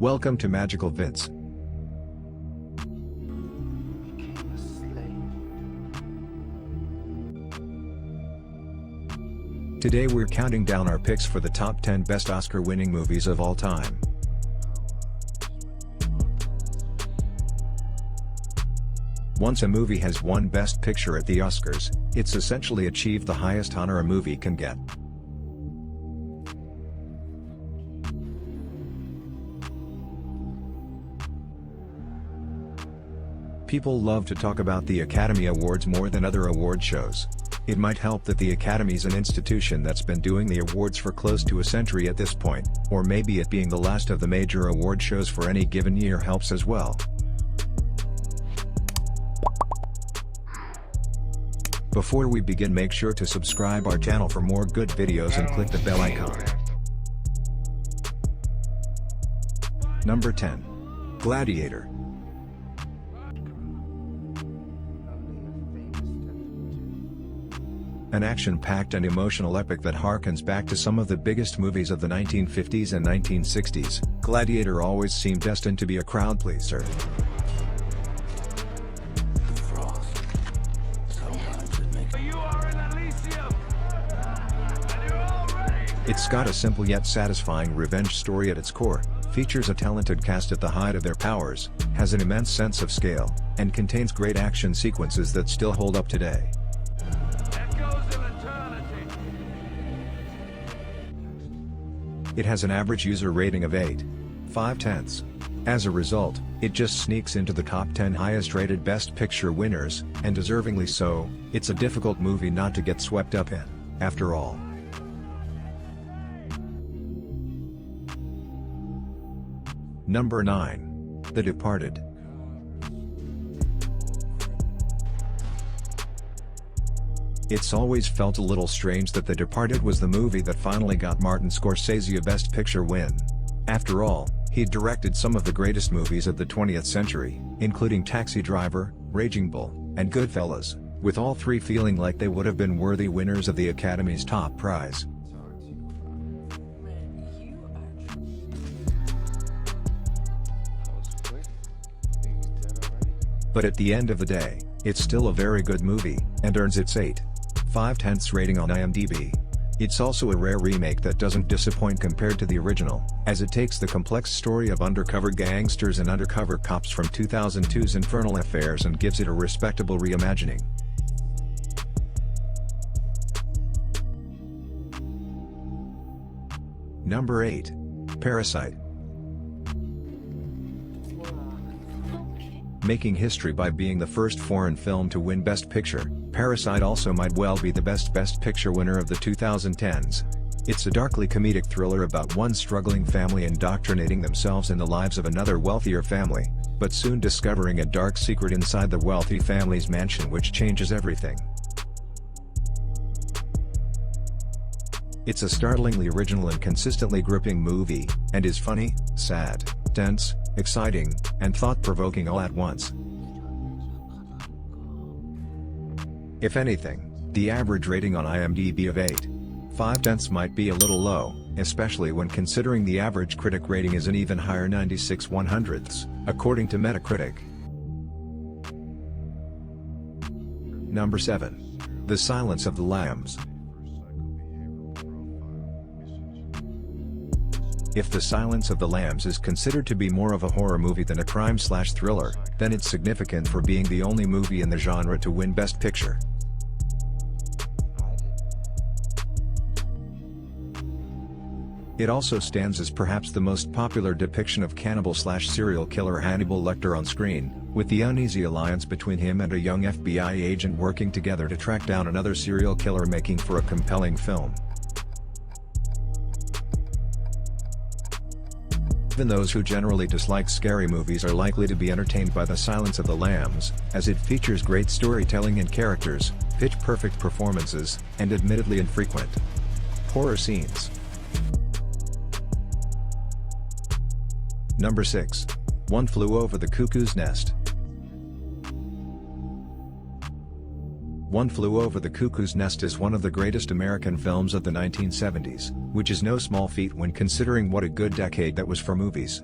Welcome to Magical Vids. Today we're counting down our picks for the top 10 best Oscar-winning movies of all time. Once a movie has won Best Picture at the Oscars, it's essentially achieved the highest honor a movie can get. People love to talk about the Academy Awards more than other award shows. It might help that the Academy's an institution that's been doing the awards for close to a century at this point, or maybe it being the last of the major award shows for any given year helps as well. Before we begin, make sure to subscribe our channel for more good videos and click the bell icon. Number 10. Gladiator. An action-packed and emotional epic that harkens back to some of the biggest movies of the 1950s and 1960s, Gladiator always seemed destined to be a crowd pleaser. It's got a simple yet satisfying revenge story at its core, features a talented cast at the height of their powers, has an immense sense of scale, and contains great action sequences that still hold up today. It has an average user rating of 8.5. As a result, it just sneaks into the top 10 highest-rated Best Picture winners, and deservingly so. It's a difficult movie not to get swept up in, after all. Number 9. The Departed. It's always felt a little strange that The Departed was the movie that finally got Martin Scorsese a Best Picture win. After all, he'd directed some of the greatest movies of the 20th century, including Taxi Driver, Raging Bull, and Goodfellas, with all three feeling like they would have been worthy winners of the Academy's top prize. But at the end of the day, it's still a very good movie, and earns its 8.5 rating on IMDb. It's also a rare remake that doesn't disappoint compared to the original, as it takes the complex story of undercover gangsters and undercover cops from 2002's Infernal Affairs and gives it a respectable reimagining. Number 8. Parasite. Making history by being the first foreign film to win Best Picture, Parasite also might well be the Best Picture winner of the 2010s. It's a darkly comedic thriller about one struggling family indoctrinating themselves in the lives of another wealthier family, but soon discovering a dark secret inside the wealthy family's mansion which changes everything. It's a startlingly original and consistently gripping movie, and is funny, sad, tense, exciting, and thought-provoking all at once. If anything, the average rating on IMDb of 8.5 might be a little low, especially when considering the average critic rating is an even higher 96/100, according to Metacritic. Number 7. The Silence of the Lambs. If The Silence of the Lambs is considered to be more of a horror movie than a crime/thriller, then it's significant for being the only movie in the genre to win Best Picture. It also stands as perhaps the most popular depiction of cannibal/serial killer Hannibal Lecter on screen, with the uneasy alliance between him and a young FBI agent working together to track down another serial killer, making for a compelling film. Even those who generally dislike scary movies are likely to be entertained by The Silence of the Lambs, as it features great storytelling and characters, pitch-perfect performances, and admittedly infrequent horror scenes. Number 6. One Flew Over the Cuckoo's Nest. One Flew Over the Cuckoo's Nest is one of the greatest American films of the 1970s, which is no small feat when considering what a good decade that was for movies.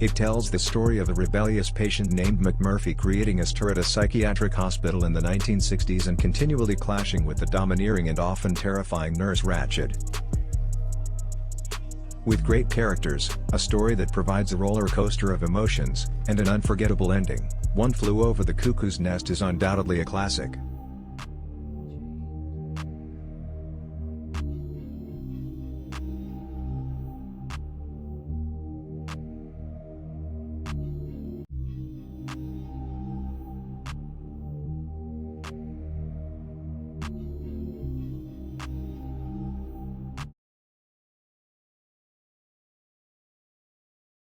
It tells the story of a rebellious patient named McMurphy creating a stir at a psychiatric hospital in the 1960s and continually clashing with the domineering and often terrifying Nurse Ratched. With great characters, a story that provides a roller coaster of emotions, and an unforgettable ending, One Flew Over the Cuckoo's Nest is undoubtedly a classic.